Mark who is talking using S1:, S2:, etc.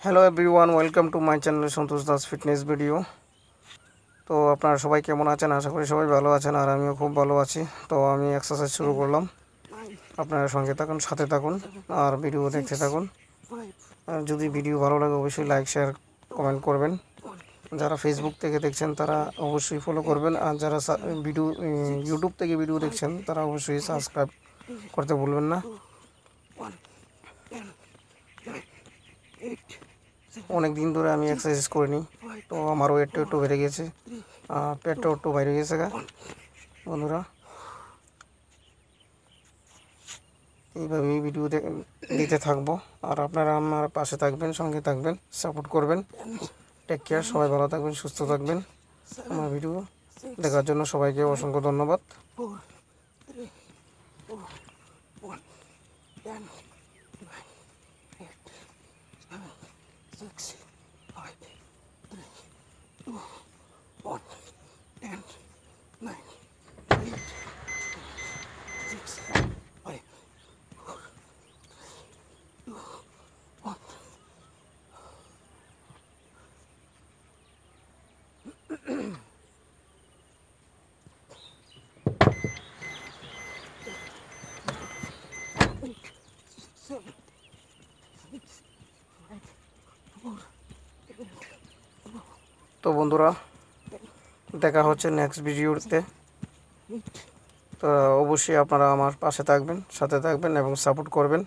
S1: Hello everyone, welcome to my channel Santosh Das fitness video. তো আপনারা সবাই কেমন আছেন? আশা করি সবাই ভালো আছেন, আর আমিও খুব ভালো আছি। তো আমি এক্সারসাইজ শুরু করলাম, আপনারা সঙ্গে থাকুন, সাথে থাকুন আর ভিডিও দেখতে থাকুন। যদি ভিডিও ভালো লাগে অবশ্যই লাইক, শেয়ার, কমেন্ট করবেন। যারা ফেসবুক থেকে দেখছেন তারা অবশ্যই ফলো করবেন, আর যারা ভিডিও ইউটিউব থেকে ভিডিও দেখছেন তারা অবশ্যই সাবস্ক্রাইব করতে ভুলবেন না। অনেক দিন ধরে আমি এক্সারসাইজ করিনি, তো আমার ওয়েটটা একটু বেড়ে গেছে, পেটটা একটু বাইরে গেছে বন্ধুরা। এইভাবেই ভিডিও দিতে থাকবো, আর আপনারা আমার পাশে থাকবেন, সঙ্গে থাকবেন, সাপোর্ট করবেন। টেক কেয়ার, সবাই ভালো থাকবেন, সুস্থ থাকবেন। আমার ভিডিও দেখার জন্য সবাইকে অসংখ্য ধন্যবাদ। তো বন্ধুরা, দেখা হচ্ছে নেক্সট ভিডিওতে। তো অবশ্যই আপনারা আমার পাশে থাকবেন, সাথে থাকবেন এবং সাপোর্ট করবেন।